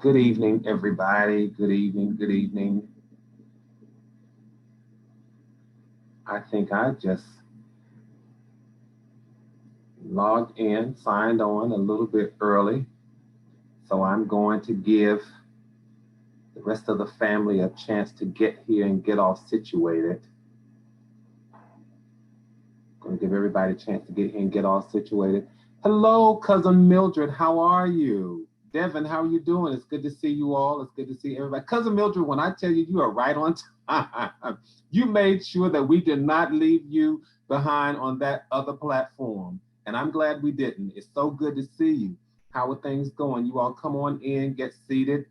Good evening, everybody. Good evening, good evening. I think I just logged in, signed on a little bit early. So I'm going to give the rest of the family a chance to get here and get all situated. Going to give everybody a chance to get here and get all situated. Hello, Cousin Mildred. How are you? Devin, how are you doing? It's good to see you all. It's good to see everybody. Cousin Mildred, when I tell you you are right on time, you made sure that we did not leave you behind on that other platform. And I'm glad we didn't. It's so good to see you. How are things going? You all come on in, get seated,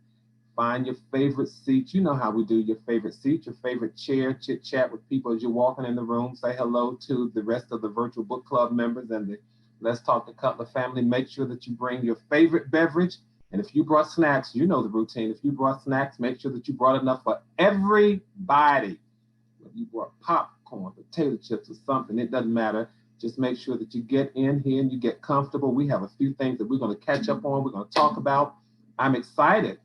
find your favorite seat. You know how we do your favorite seat, your favorite chair, chit chat with people as you're walking in the room. Say hello to the rest of the virtual book club members and the Let's Talk to Cutler family. Make sure that you bring your favorite beverage. And if you brought snacks, you know the routine. If you brought snacks, make sure that you brought enough for everybody. If you brought popcorn, potato chips, or something, it doesn't matter. Just make sure that you get in here and you get comfortable. We have a few things that we're going to catch up on. We're going to talk about. I'm excited.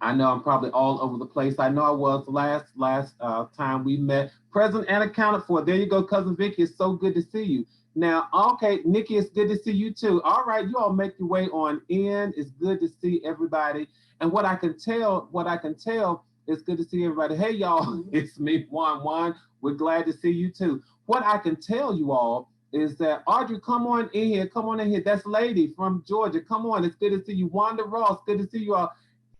I know I'm probably all over the place. I know I was last time we met. Present and accounted for. There you go, Cousin Vicky. It's so good to see you. Now, okay, Nikki, it's good to see you too. All right, you all make your way on in. It's good to see everybody. And what I can tell, it's good to see everybody. Hey, y'all, it's me, Juan. We're glad to see you too. What I can tell you all is that Audrey, come on in here. Come on in here. That's Lady from Georgia. Come on. It's good to see you. Wanda Ross, good to see you all.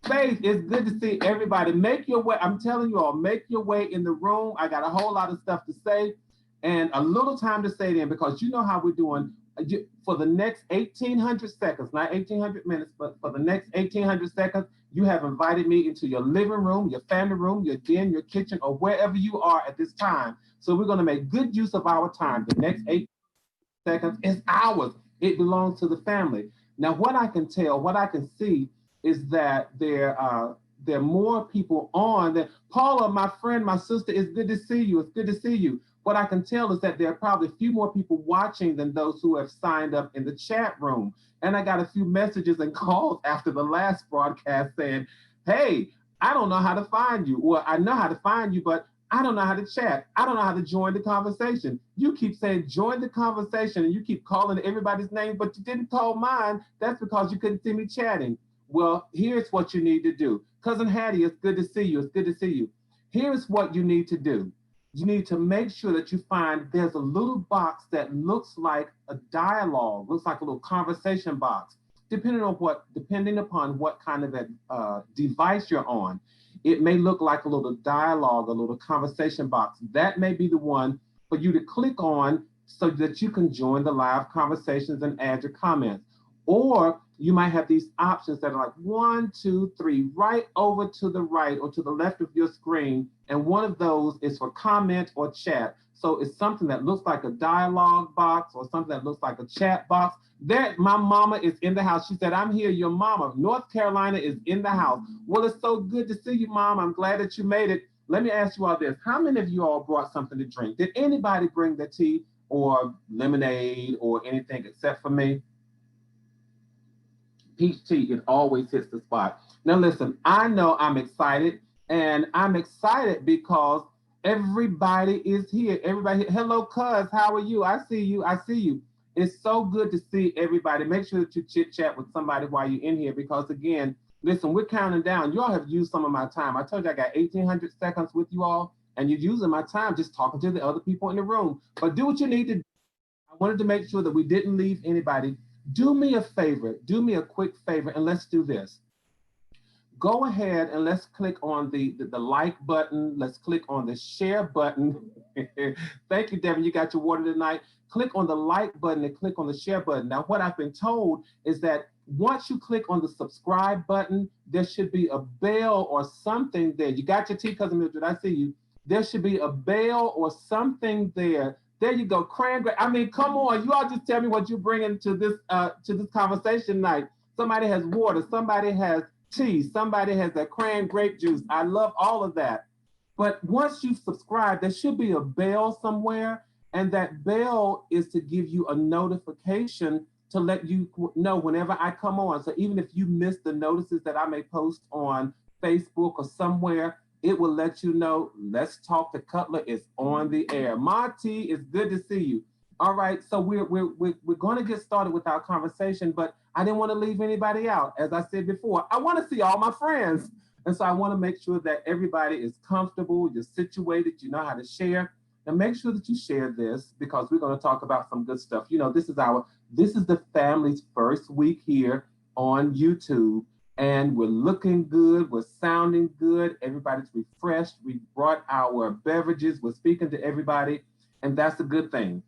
Faith, it's good to see everybody. Make your way. I'm telling you all, make your way in the room. I got a whole lot of stuff to say and a little time to say it in because you know how we're doing. For the next 1,800 seconds, not 1,800 minutes, but for the next 1,800 seconds, you have invited me into your living room, your family room, your den, your kitchen, or wherever you are at this time. So we're going to make good use of our time. The next 8 seconds is ours. It belongs to the family. Now, what I can tell, what I can see is that there are more people on. That Paula, my friend, my sister, it's good to see you. It's good to see you. What I can tell is that there are probably a few more people watching than those who have signed up in the chat room. And I got a few messages and calls after the last broadcast saying, hey, I don't know how to find you. Well, I know how to find you, but I don't know how to chat. I don't know how to join the conversation. You keep saying join the conversation and you keep calling everybody's name, but you didn't call mine. That's because you couldn't see me chatting. Well, here's what you need to do. Cousin Hattie, it's good to see you. It's good to see you. Here's what you need to do. You need to make sure that you find there's a little box that looks like a dialogue, looks like a little conversation box. Depending upon what kind of a device you're on, it may look like a little dialogue, a little conversation box. That may be the one for you to click on so that you can join the live conversations and add your comments. Or you might have these options that are like 1, 2, 3, right over to the right or to the left of your screen. And one of those is for comment or chat. So it's something that looks like a dialogue box or something that looks like a chat box. There, my mama is in the house. She said, I'm here, your mama. North Carolina is in the house. Well, it's so good to see you, Mom. I'm glad that you made it. Let me ask you all this. How many of you all brought something to drink? Did anybody bring the tea or lemonade or anything except for me? Peach tea, it always hits the spot. Now, listen, I know I'm excited, and I'm excited because everybody is here. Everybody, hello, cuz, how are you? I see you. I see you. It's so good to see everybody. Make sure that you chit chat with somebody while you're in here because, again, listen, we're counting down. You all have used some of my time. I told you I got 1,800 seconds with you all, and you're using my time just talking to the other people in the room. But do what you need to do. I wanted to make sure that we didn't leave anybody. Do me a favor, do me a quick favor, and let's do this. Go ahead and let's click on the like button. Let's click on the share button. Thank you, Devin. You got your water tonight. Click on the like button and click on the share button. Now, what I've been told is that once you click on the subscribe button, there should be a bell or something there. You got your tea, Cousin Mildred, I see you. There should be a bell or something there. There you go, cranberry. I mean, come on, you all just tell me what you're bringing to this conversation tonight. Somebody has water, somebody has tea, somebody has that cran grape juice. I love all of that. But once you subscribe, there should be a bell somewhere, and that bell is to give you a notification to let you know whenever I come on. So even if you miss the notices that I may post on Facebook or somewhere, it will let you know. Let's Talk to Cutler is on the air. Monty, it's good to see you. All right, so we're going to get started with our conversation, but I didn't want to leave anybody out. As I said before, I want to see all my friends. And so I want to make sure that everybody is comfortable, you're situated, you know how to share. And make sure that you share this, because we're going to talk about some good stuff. You know, this is the family's first week here on YouTube, and we're looking good, we're sounding good, everybody's refreshed. We brought our beverages, we're speaking to everybody, and that's a good thing.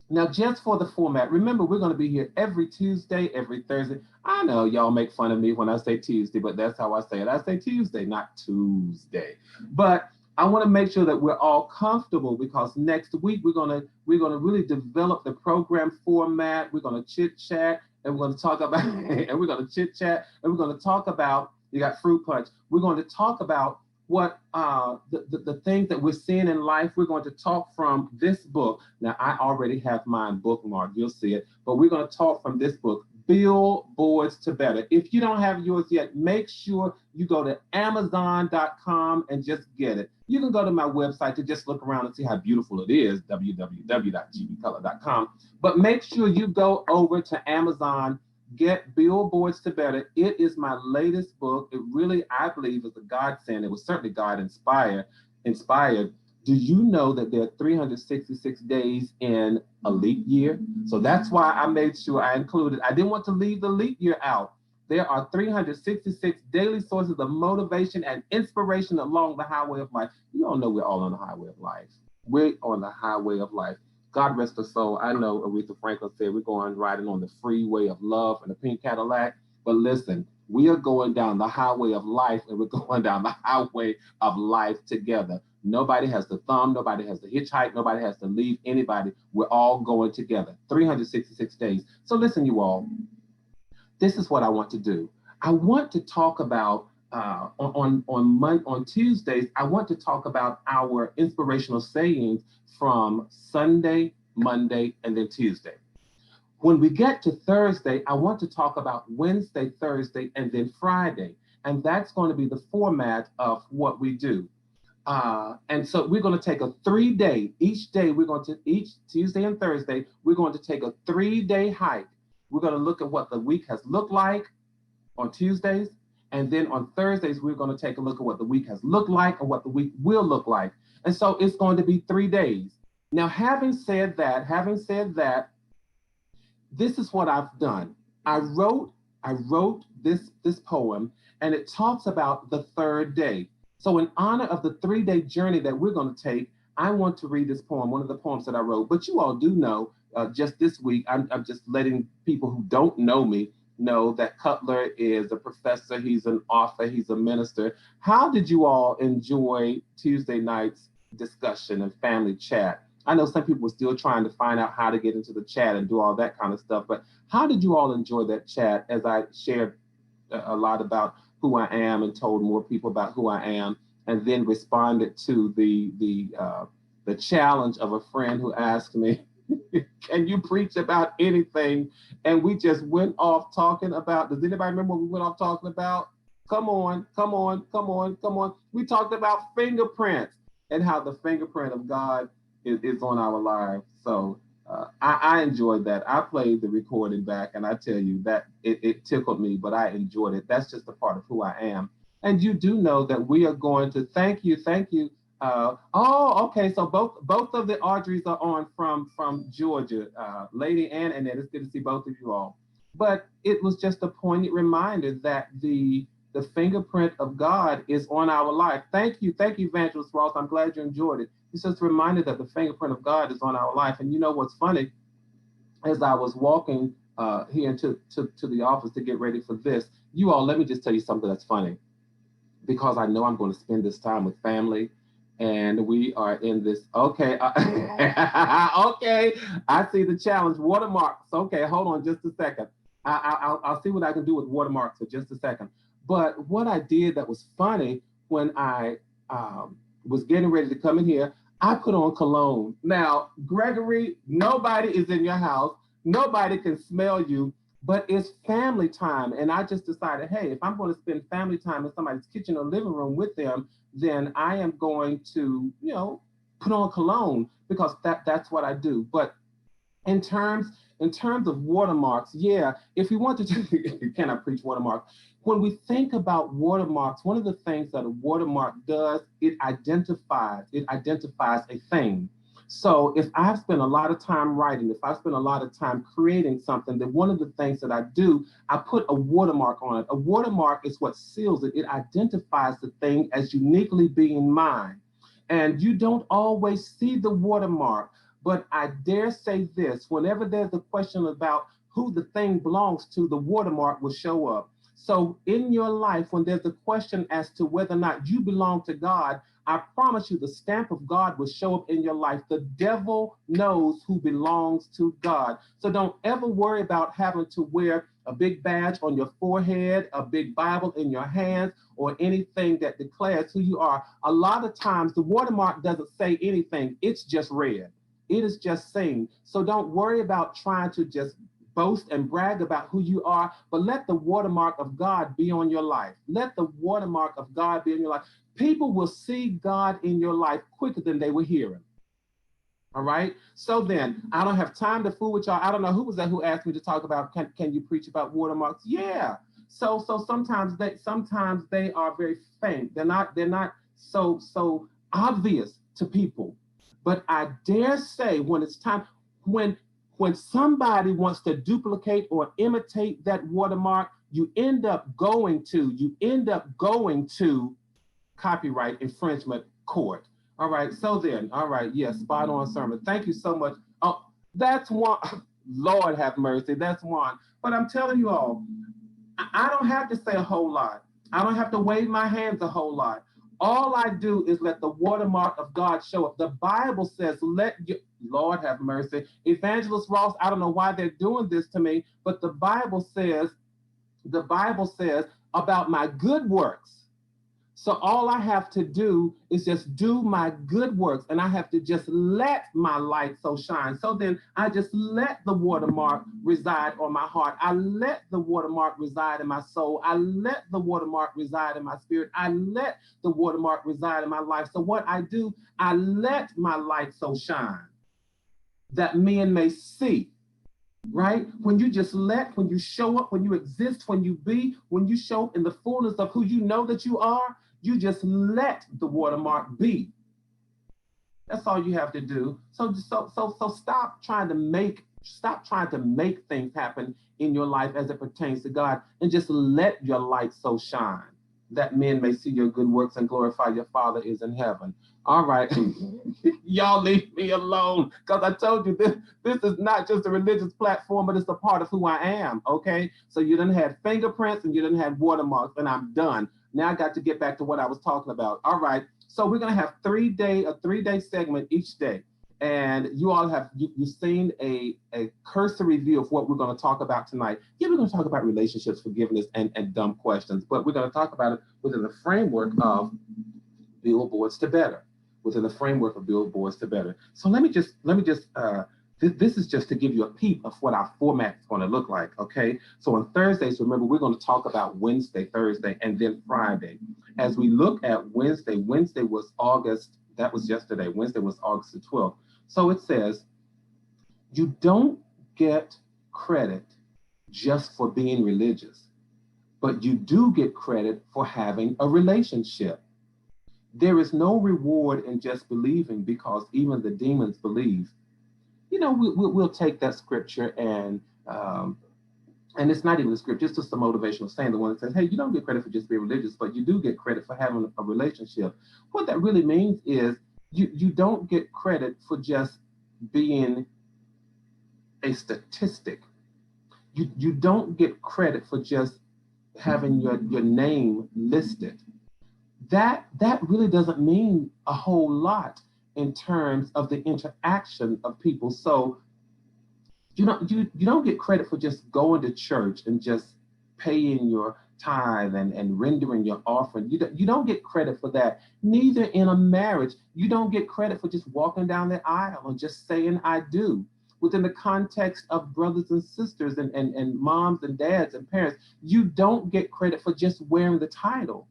Now, just for the format, remember, we're going to be here every Tuesday, every Thursday. I know y'all make fun of me when I say Tuesday, but that's how I say it. I say Tuesday, not Tuesday. But I want to make sure that we're all comfortable, because next week we're gonna really develop the program format. We're gonna chit chat, and we're gonna talk about and we're gonna chit chat, and we're gonna talk about, you got fruit punch. We're going to talk about what the things that we're seeing in life. We're going to talk from this book. Now, I already have mine bookmarked, you'll see it, but we're going to talk from this book, Billboards to Better. If you don't have yours yet, make sure you go to Amazon.com and just get it. You can go to my website to just look around and see how beautiful it is, www.gbcolor.com. But make sure you go over to Amazon, get Billboards to Better. It is my latest book. It really, I believe, is a godsend. It was certainly God inspired. Do you know that there are 366 days in a leap year? So that's why I made sure I included. I didn't want to leave the leap year out. There are 366 daily sources of motivation and inspiration along the highway of life. You all know we're all on the highway of life. We're on the highway of life. God rest her soul. I know Aretha Franklin said we're going riding on the freeway of love in a pink Cadillac. But listen, we are going down the highway of life, and we're going down the highway of life together. Nobody has to thumb, nobody has to hitchhike, nobody has to leave anybody. We're all going together. 366 days. So listen, you all, this is what I want to do. I want to talk about on Tuesdays, I want to talk about our inspirational sayings from Sunday, Monday, and then Tuesday. When we get to Thursday, I want to talk about Wednesday, Thursday, and then Friday. And that's going to be the format of what we do. And so we're going to take a 3-day, each Tuesday and Thursday, we're going to take a 3-day hike. We're going to look at what the week has looked like on Tuesdays. And then on Thursdays, we're going to take a look at what the week has looked like and what the week will look like. And so it's going to be 3 days. Now, having said that, this is what I've done. I wrote this poem, and it talks about the 3rd day. So in honor of the 3-day journey that we're going to take, I want to read this poem, one of the poems that I wrote. But you all do know, just this week, I'm just letting people who don't know me know that Cutler is a professor, he's an author, he's a minister. How did you all enjoy Tuesday night's discussion and family chat? I know some people were still trying to find out how to get into the chat and do all that kind of stuff, but how did you all enjoy that chat as I shared a lot about who I am and told more people about who I am, and then responded to the challenge of a friend who asked me, can you preach about anything? And we just went off talking about, does anybody remember what we went off talking about? Come on. We talked about fingerprints and how the fingerprint of God is on our lives. So I enjoyed that. I played the recording back, and I tell you that it tickled me, but I enjoyed it. That's just a part of who I am. And you do know that we are going to thank you. Okay. So both of the Audreys are on from Georgia, Lady and Annette. It's good to see both of you all. But it was just a poignant reminder that the fingerprint of God is on our life. Thank you, Evangelist Ross. I'm glad you enjoyed it. It's just a reminder that the fingerprint of God is on our life. And you know what's funny? As I was walking here to the office to get ready for this. You all, let me just tell you something that's funny, because I know I'm going to spend this time with family, and we are in this. Okay, okay, I see the challenge. Watermarks. Okay, hold on just a second. I'll see what I can do with watermarks for just a second. But what I did that was funny, when I was getting ready to come in here, I put on cologne. Now, Gregory, nobody is in your house. Nobody can smell you, but it's family time. And I just decided, hey, if I'm going to spend family time in somebody's kitchen or living room with them, then I am going to, put on cologne, because that's what I do. But in terms of watermarks, yeah, if you want to can I preach watermarks? When we think about watermarks, one of the things that a watermark does, it identifies a thing. So if I've spent a lot of time writing, if I spend a lot of time creating something, then one of the things that I do, I put a watermark on it. A watermark is what seals it. It identifies the thing as uniquely being mine. And you don't always see the watermark, but I dare say this: whenever there's a question about who the thing belongs to, the watermark will show up. So in your life, when there's a question as to whether or not you belong to God, I promise you the stamp of God will show up in your life. The devil knows who belongs to God. So don't ever worry about having to wear a big badge on your forehead, a big Bible in your hands, or anything that declares who you are. A lot of times the watermark doesn't say anything. It's just red. It is just saying. So don't worry about trying to just boast and brag about who you are, but let the watermark of God be on your life. Let the watermark of God be in your life. People will see God in your life quicker than they will hear him. All right. So then, I don't have time to fool with y'all. I don't know who was that who asked me to talk about can you preach about watermarks? Yeah. So sometimes they are very faint. They're not so obvious to people. But I dare say, when it's time, when somebody wants to duplicate or imitate that watermark, you end up going to copyright infringement court. All right, so then, all right, yes, spot on sermon. Thank you so much. Oh, that's one. Lord have mercy, that's one. But I'm telling you all, I don't have to say a whole lot. I don't have to wave my hands a whole lot. All I do is let the watermark of God show up. The Bible says, let you, Lord have mercy. Evangelist Ross, I don't know why they're doing this to me, but the Bible says about my good works. So all I have to do is just do my good works, and I have to just let my light so shine. So then I just let the watermark reside on my heart. I let the watermark reside in my soul. I let the watermark reside in my spirit. I let the watermark reside in my life. So what I do, I let my light so shine that men may see. Right? When you just when you show up, when you exist, when you show up in the fullness of who you know that you are, you just let the watermark be. That's all you have to do. So stop trying to make things happen in your life as it pertains to God, and just let your light so shine that men may see your good works and glorify your Father is in heaven. All right. Y'all leave me alone, because I told you this is not just a religious platform, but it's a part of who I am, okay? So you done had fingerprints and you done had watermarks, and I'm done. Now I got to get back to what I was talking about. All right, so we're gonna have a 3-day segment each day. And you all have you've seen a cursory view of what we're going to talk about tonight. Yeah, we're going to talk about relationships, forgiveness, and dumb questions, but we're going to talk about it within the framework of Billboards to Better. Within the framework of Billboards to Better. So let me just this is just to give you a peep of what our format is going to look like. Okay. So on Thursdays, remember, we're going to talk about Wednesday, Thursday, and then Friday. As we look at Wednesday was August. That was yesterday. Wednesday was August the 12th. So it says, you don't get credit just for being religious, but you do get credit for having a relationship. There is no reward in just believing, because even the demons believe. We'll take that scripture and it's not even a scripture, it's just a motivational saying, the one that says, hey, you don't get credit for just being religious, but you do get credit for having a relationship. What that really means is you don't get credit for just being a statistic. You don't get credit for just having your name listed. That really doesn't mean a whole lot in terms of the interaction of people. So you don't get credit for just going to church and just paying your tithe and rendering your offering. You don't get credit for that. Neither in a marriage. You don't get credit for just walking down the aisle and just saying I do. Within the context of brothers and sisters and moms and dads and parents, you don't get credit for just wearing the title.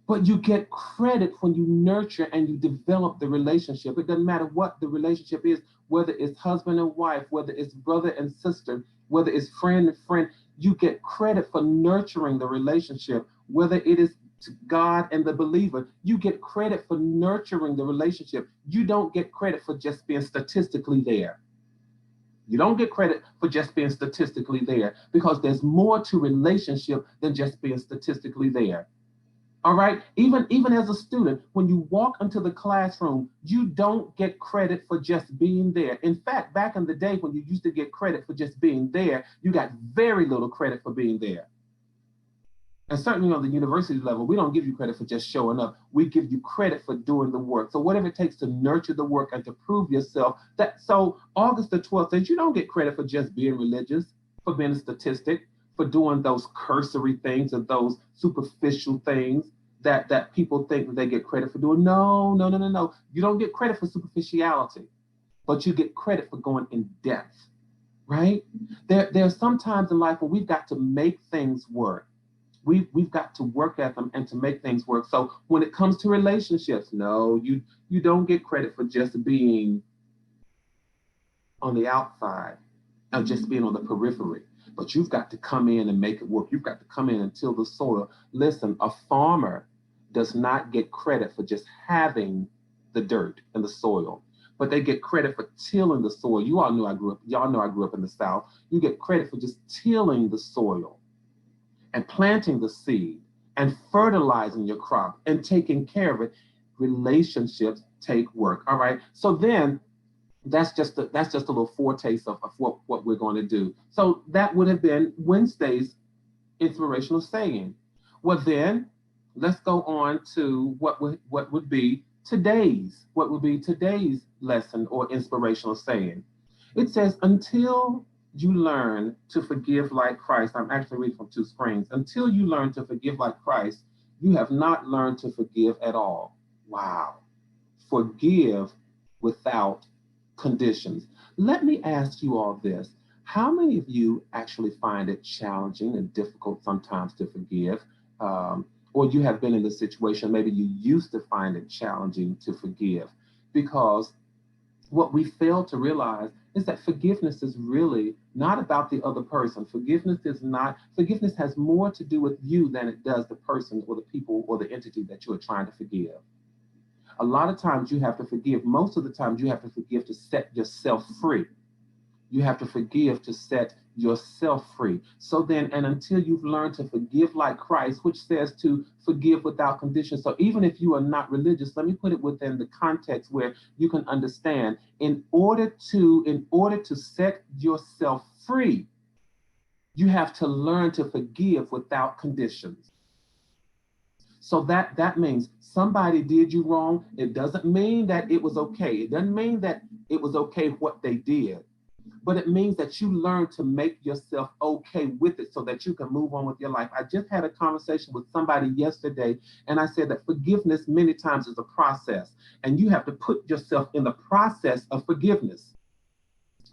But you get credit when you nurture and you develop the relationship. It doesn't matter what the relationship is, whether it's husband and wife, whether it's brother and sister, whether it's friend and friend, you get credit for nurturing the relationship, whether it is to God and the believer, you get credit for nurturing the relationship. You don't get credit for just being statistically there. You don't get credit for just being statistically there because there's more to relationship than just being statistically there. All right. Even as a student, when you walk into the classroom, you don't get credit for just being there. In fact, back in the day when you used to get credit for just being there, you got very little credit for being there. And certainly on the university level, we don't give you credit for just showing up. We give you credit for doing the work. So whatever it takes to nurture the work and to prove yourself. So August the 12th says you don't get credit for just being religious, for being a statistic, for doing those cursory things and those superficial things that people think that they get credit for doing. No, no, no, no, no. You don't get credit for superficiality, but you get credit for going in depth, right? There are some times in life where we've got to make things work. We've got to work at them and to make things work. So when it comes to relationships, no, you don't get credit for just being on the outside or just being on the periphery. But you've got to come in and make it work. You've got to come in and till the soil. Listen, a farmer does not get credit for just having the dirt and the soil, but they get credit for tilling the soil. Y'all know I grew up in the South. You get credit for just tilling the soil and planting the seed and fertilizing your crop and taking care of it. Relationships take work. All right. So then that's just a little foretaste of what we're going to do. So that would have been Wednesday's inspirational saying. Well, then let's go on to what would be today's lesson or inspirational saying. It says, until you learn to forgive like Christ. I'm actually reading from Two Springs. Until you learn to forgive like Christ, you have not learned to forgive at all. Wow. Forgive without conditions. Let me ask you all this. How many of you actually find it challenging and difficult sometimes to forgive? Or you have been in the situation, maybe you used to find it challenging to forgive, because what we fail to realize is that forgiveness is really not about the other person. Forgiveness has more to do with you than it does the person or the people or the entity that you are trying to forgive. A lot of times you have to forgive. Most of the times you have to forgive to set yourself free. You have to forgive to set yourself free. So then, and until you've learned to forgive like Christ, which says to forgive without condition. So even if you are not religious, let me put it within the context where you can understand. In order to set yourself free, you have to learn to forgive without conditions. So that means somebody did you wrong. It doesn't mean that it was okay. It doesn't mean that it was okay what they did. But it means that you learn to make yourself okay with it so that you can move on with your life. I just had a conversation with somebody yesterday, and I said that forgiveness many times is a process, and you have to put yourself in the process of forgiveness.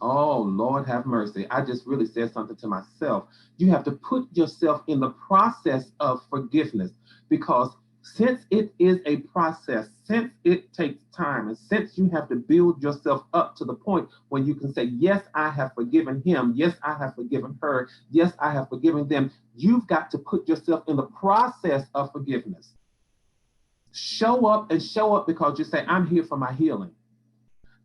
Oh, Lord have mercy. I just really said something to myself. You have to put yourself in the process of forgiveness, because since it is a process, since it takes time, and since you have to build yourself up to the point where you can say, yes, I have forgiven him. Yes, I have forgiven her. Yes, I have forgiven them. You've got to put yourself in the process of forgiveness. Show up because you say, I'm here for my healing.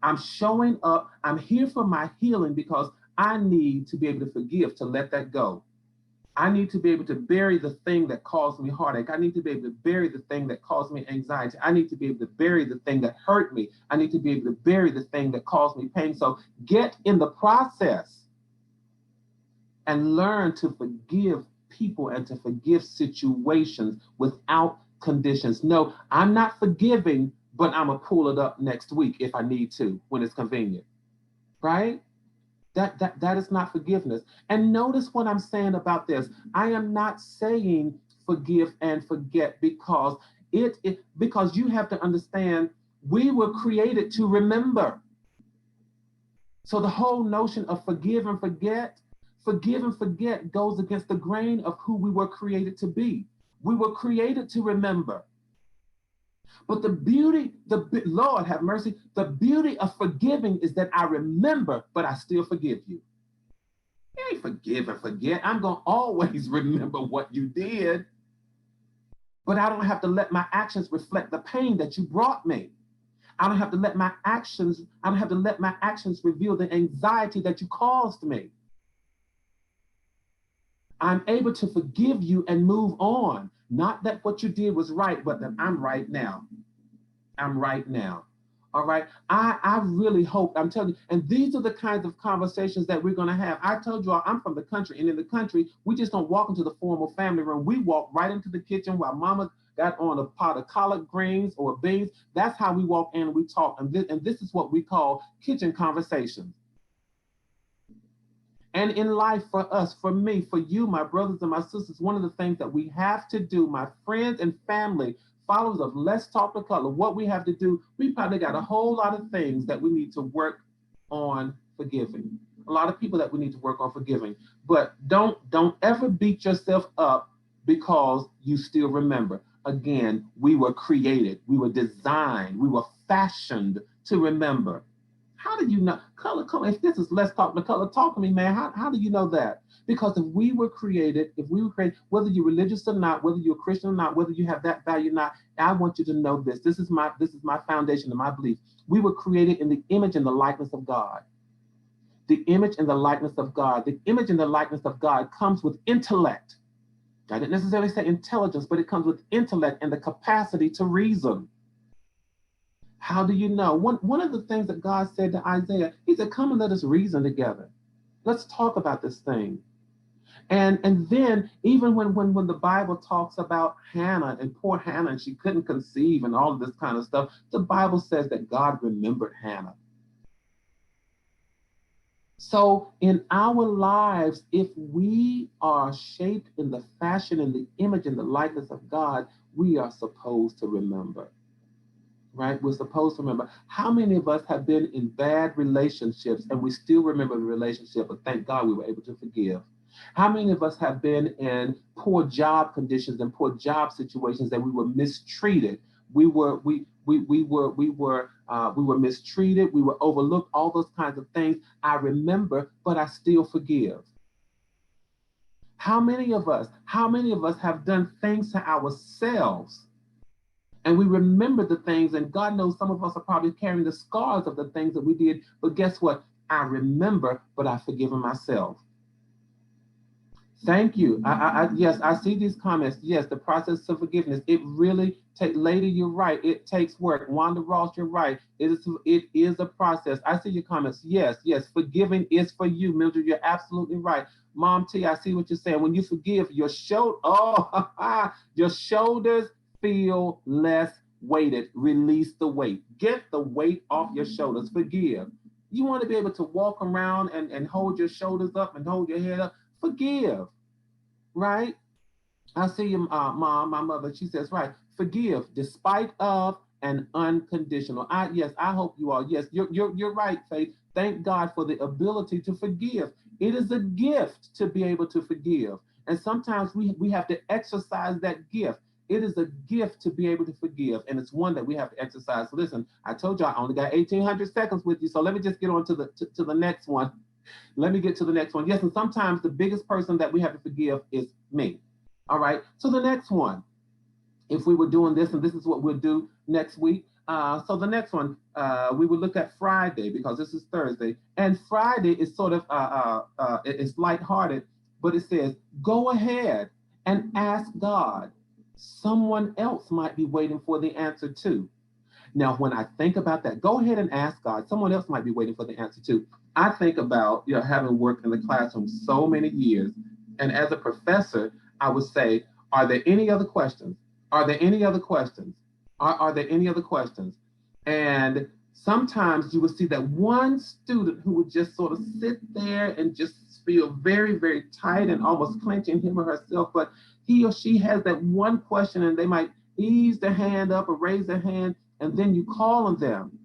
I'm showing up. I'm here for my healing because I need to be able to forgive, to let that go. I need to be able to bury the thing that caused me heartache. I need to be able to bury the thing that caused me anxiety. I need to be able to bury the thing that hurt me. I need to be able to bury the thing that caused me pain. So get in the process and learn to forgive people and to forgive situations without conditions. No, I'm not forgiving, but I'm going to pull it up next week if I need to when it's convenient, right? That is not forgiveness. And notice what I'm saying about this. I am not saying forgive and forget because because you have to understand we were created to remember. So the whole notion of forgive and forget goes against the grain of who we were created to be. We were created to remember. But the beauty, Lord have mercy, the beauty of forgiving is that I remember, but I still forgive you. You ain't forgive and forget. I'm going to always remember what you did, but I don't have to let my actions reflect the pain that you brought me. I don't have to let my actions reveal the anxiety that you caused me. I'm able to forgive you and move on. Not that what you did was right, but that I'm right now. I'm right now. All right. I really hope, I'm telling you, and these are the kinds of conversations that we're going to have. I told you all, I'm from the country, and in the country, we just don't walk into the formal family room. We walk right into the kitchen while mama got on a pot of collard greens or beans. That's how we walk in and we talk. And this is what we call kitchen conversations. And in life, for us, for me, for you, my brothers and my sisters, one of the things that we have to do, my friends and family, followers of Let's Talk the Color, what we have to do, we probably got a whole lot of things that we need to work on forgiving. A lot of people that we need to work on forgiving. But don't ever beat yourself up because you still remember. Again, we were created, we were designed, we were fashioned to remember. How do you know? Color, come. If this is Let's Talk the Color, talk to me, man. How do you know that? Because if we were created, whether you're religious or not, whether you're Christian or not, whether you have that value or not, I want you to know this. This is my foundation and my belief. We were created in the image and the likeness of God. The image and the likeness of God. The image and the likeness of God comes with intellect. I didn't necessarily say intelligence, but it comes with intellect and the capacity to reason. How do you know? One of the things that God said to Isaiah, he said, come and let us reason together. Let's talk about this thing. And then even when the Bible talks about Hannah and poor Hannah, and she couldn't conceive and all of this kind of stuff, the Bible says that God remembered Hannah. So in our lives, if we are shaped in the fashion and the image and the likeness of God, we are supposed to remember. Right? We're supposed to remember. How many of us have been in bad relationships and we still remember the relationship, but thank God we were able to forgive? How many of us have been in poor job conditions and poor job situations that we were mistreated? We were mistreated. We were overlooked. All those kinds of things. I remember, but I still forgive. How many of us have done things to ourselves? And we remember the things, and God knows some of us are probably carrying the scars of the things that we did. But guess what? I remember, but I've forgiven myself. Thank you. Yes, I see these comments. Yes, the process of forgiveness. It really takes, lady, you're right. It takes work. Wanda Ross, you're right. It is a process. I see your comments. Yes, forgiving is for you, Mildred. You're absolutely right. Mom T, I see what you're saying. When you forgive, your shoulders feel less weighted. Release the weight. Get the weight off your shoulders. Forgive. You want to be able to walk around and hold your shoulders up and hold your head up. Forgive. Right? I see your mom, my mother. She says, right. Forgive despite of and unconditional. I hope you are. Yes, you're right, Faith. Thank God for the ability to forgive. It is a gift to be able to forgive. And sometimes we have to exercise that gift. It is a gift to be able to forgive, and it's one that we have to exercise. So listen, I told you I only got 1,800 seconds with you, so let me just get on to the next one. Let me get to the next one. Yes, and sometimes the biggest person that we have to forgive is me. All right, so the next one, if we were doing this, and this is what we'll do next week. So the next one, we will look at Friday because this is Thursday, and Friday is sort of it's lighthearted, but it says, go ahead and ask God. Someone else might be waiting for the answer too. Now, when I think about that, go ahead and ask God. Someone else might be waiting for the answer too. I think about, having worked in the classroom so many years, and as a professor, I would say, are there any other questions? Are there any other questions? Are there any other questions? And sometimes you would see that one student who would just sort of sit there and just feel very, very tight and almost clenching him or herself, but he or she has that one question and they might ease their hand up or raise their hand, and then you call on them.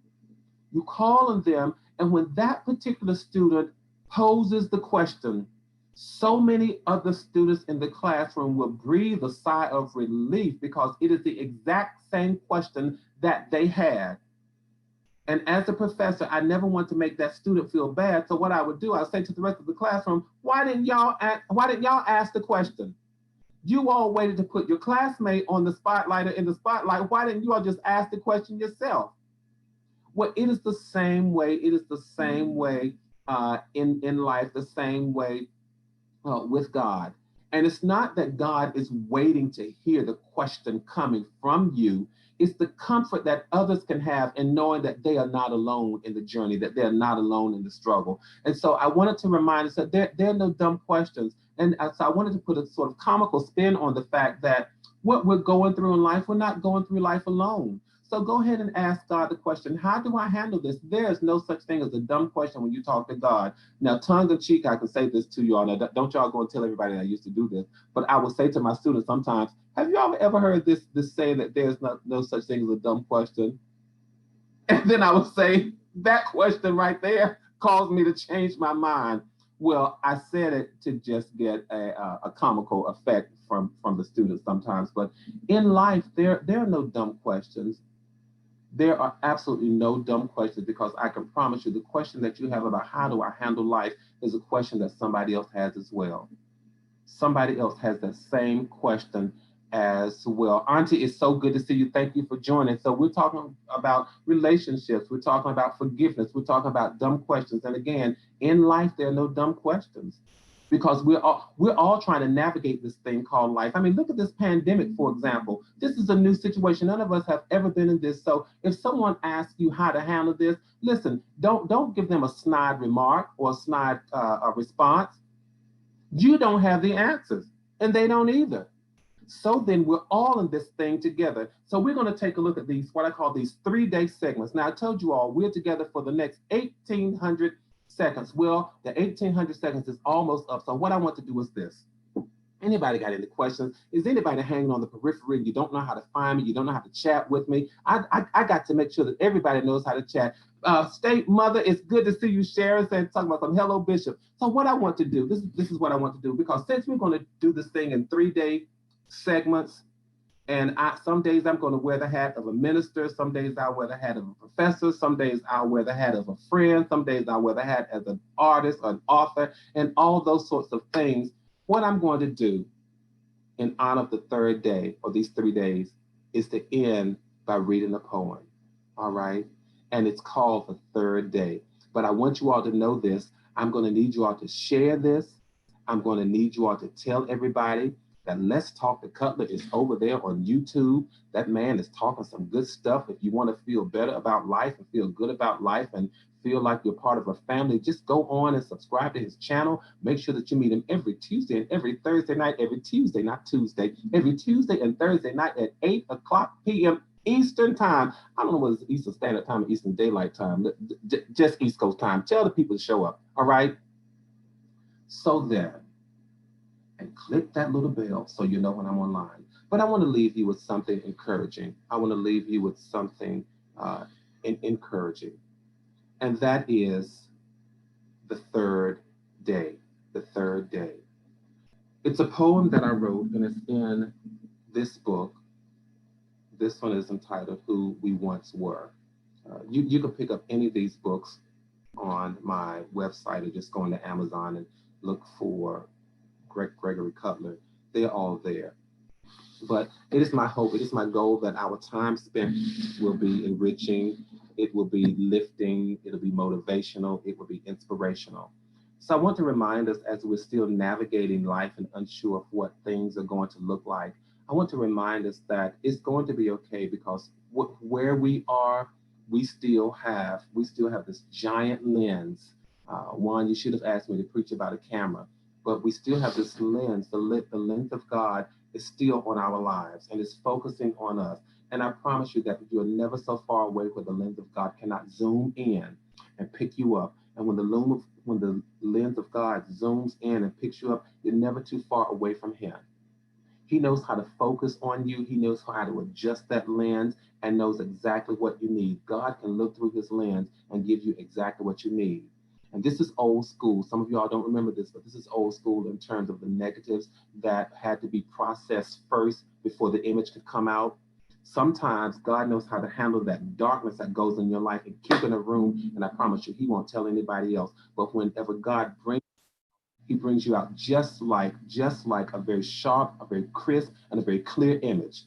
You call on them, and when that particular student poses the question, so many other students in the classroom will breathe a sigh of relief because it is the exact same question that they had. And as a professor, I never want to make that student feel bad. So what I would do, I would say to the rest of the classroom, why didn't y'all ask the question? You all waited to put your classmate on the spotlight or in the spotlight. Why didn't you all just ask the question yourself? Well, it is the same way. It is the same way in life, the same way with God. And it's not that God is waiting to hear the question coming from you. It's the comfort that others can have in knowing that they are not alone in the journey, that they're not alone in the struggle. And so I wanted to remind us that there are no dumb questions. And so I wanted to put a sort of comical spin on the fact that what we're going through in life, we're not going through life alone. So go ahead and ask God the question, how do I handle this? There is no such thing as a dumb question when you talk to God. Now, tongue in cheek, I can say this to you all. Now, don't y'all go and tell everybody that I used to do this, but I will say to my students sometimes, have you all ever heard this saying that there's no such thing as a dumb question? And then I would say, that question right there caused me to change my mind. Well, I said it to just get a comical effect from the students sometimes, but in life, there are no dumb questions. There are absolutely no dumb questions because I can promise you the question that you have about how do I handle life is a question that somebody else has as well. Somebody else has that same question as well. Auntie, it's so good to see you. Thank you for joining. So we're talking about relationships. We're talking about forgiveness. We're talking about dumb questions. And again, in life, there are no dumb questions because we're all trying to navigate this thing called life. I mean, look at this pandemic, for example. This is a new situation. None of us have ever been in this. So if someone asks you how to handle this, listen, don't give them a snide remark or a snide a response. You don't have the answers, and they don't either. So then we're all in this thing together. So we're going to take a look at these, what I call these 3-day segments. Now, I told you all we're together for the next 1,800 seconds. Well, the 1,800 seconds is almost up. So what I want to do is this. Anybody got any questions? Is anybody hanging on the periphery? You don't know how to find me. You don't know how to chat with me. I got to make sure that everybody knows how to chat. State Mother, it's good to see you, Sharon, saying, talking about some hello, Bishop. So what I want to do, this is what I want to do, because since we're going to do this thing in 3-day segments, and some days I'm going to wear the hat of a minister. Some days I'll wear the hat of a professor. Some days I'll wear the hat of a friend. Some days I'll wear the hat as an artist, an author, and all those sorts of things. What I'm going to do in honor of the 3rd day or these 3 days is to end by reading a poem. All right. And it's called The Third Day. But I want you all to know this. I'm going to need you all to share this. I'm going to need you all to tell everybody that Let's Talk to Cutler is over there on YouTube. That man is talking some good stuff. If you want to feel better about life and feel good about life and feel like you're part of a family, just go on and subscribe to his channel. Make sure that you meet him every Tuesday and every Thursday night, every Tuesday, not Tuesday, every Tuesday and Thursday night at 8 o'clock p.m. Eastern time. I don't know what is Eastern Standard Time or Eastern Daylight Time, just East Coast time. Tell the people to show up, all right? So there. And click that little bell so you know when I'm online. But I want to leave you with something encouraging. I want to leave you with something encouraging. And that is the 3rd day. The 3rd day. It's a poem that I wrote, and it's in this book. This one is entitled Who We Once Were. You can pick up any of these books on my website or just go into Amazon and look for Gregory Cutler. They're all there. But it is my hope, it is my goal that our time spent will be enriching, it will be lifting, it'll be motivational, it will be inspirational. So I want to remind us as we're still navigating life and unsure of what things are going to look like, I want to remind us that it's going to be okay because where we are, we still have this giant lens One, you should have asked me to preach about a camera, but we still have this lens. The lens of God is still on our lives and is focusing on us. And I promise you that you're never so far away where the lens of God cannot zoom in and pick you up. And when the lens of God zooms in and picks you up, you're never too far away from Him. He knows how to focus on you. He knows how to adjust that lens and knows exactly what you need. God can look through His lens and give you exactly what you need. And this is old school. Some of y'all don't remember this, but this is old school in terms of the negatives that had to be processed first before the image could come out. Sometimes God knows how to handle that darkness that goes in your life and keep in a room. And I promise you, He won't tell anybody else. But whenever God brings, He brings you out just like a very sharp, a very crisp, and a very clear image.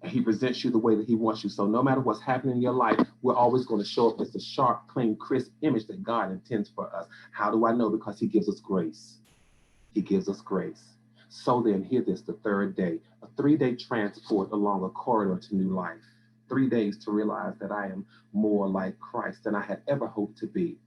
And He presents you the way that He wants you. So no matter what's happening in your life, we're always going to show up as the sharp, clean, crisp image that God intends for us. How do I know? Because He gives us grace. He gives us grace. So then, hear this, the third day, a 3-day transport along a corridor to new life. 3 days to realize that I am more like Christ than I had ever hoped to be.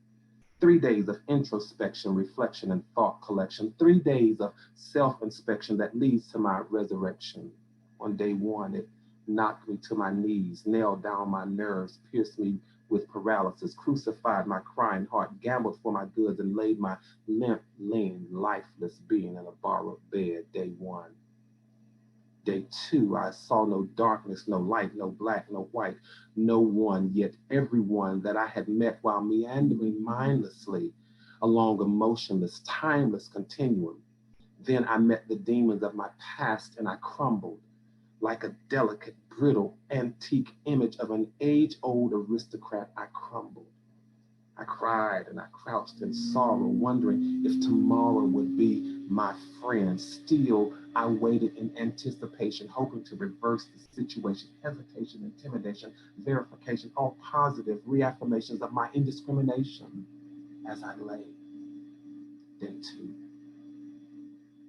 3 days of introspection, reflection, and thought collection. 3 days of self-inspection that leads to my resurrection. On day one, it knocked me to my knees, nailed down my nerves, pierced me with paralysis, crucified my crying heart, gambled for my goods, and laid my limp, lean, lifeless being in a borrowed bed. Day one. Day two, I saw no darkness, no light, no black, no white, no one, yet everyone that I had met while meandering mindlessly along a motionless, timeless continuum. Then I met the demons of my past and I crumbled like a delicate, brittle, antique image of an age-old aristocrat. I crumbled. I cried and I crouched in sorrow, wondering if tomorrow would be my friend. Still, I waited in anticipation, hoping to reverse the situation. Hesitation, intimidation, verification, all positive reaffirmations of my indiscrimination as I lay. Day two.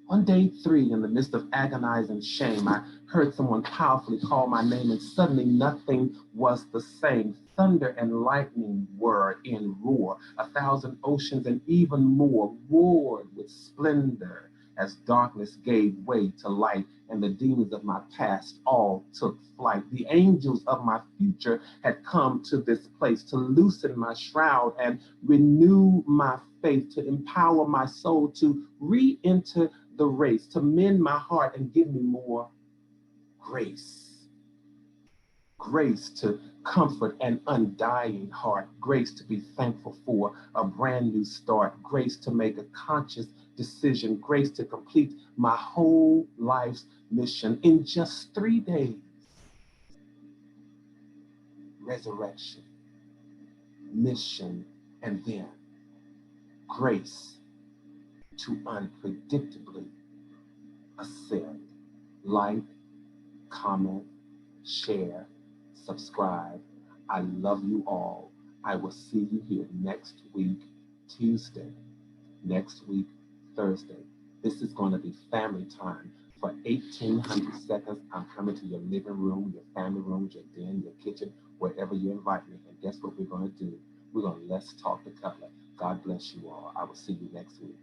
On day three, in the midst of agonizing shame, I heard someone powerfully call my name, and suddenly nothing was the same. Thunder and lightning were in roar. 1,000 oceans and even more roared with splendor as darkness gave way to light, and the demons of my past all took flight. The angels of my future had come to this place to loosen my shroud and renew my faith, to empower my soul to re-enter the race, to mend my heart and give me more grace. Grace to comfort an undying heart, grace to be thankful for a brand new start, grace to make a conscious decision, grace to complete my whole life's mission in just 3 days. Resurrection, mission, and then grace to unpredictably ascend. Like, comment, share, subscribe. I love you all. I will see you here next week, Tuesday, next week, Thursday. This is going to be family time. For 1,800 seconds, I'm coming to your living room, your family rooms, your den, your kitchen, wherever you invite me. And guess what we're going to do? We're going to let's talk together. God bless you all. I will see you next week.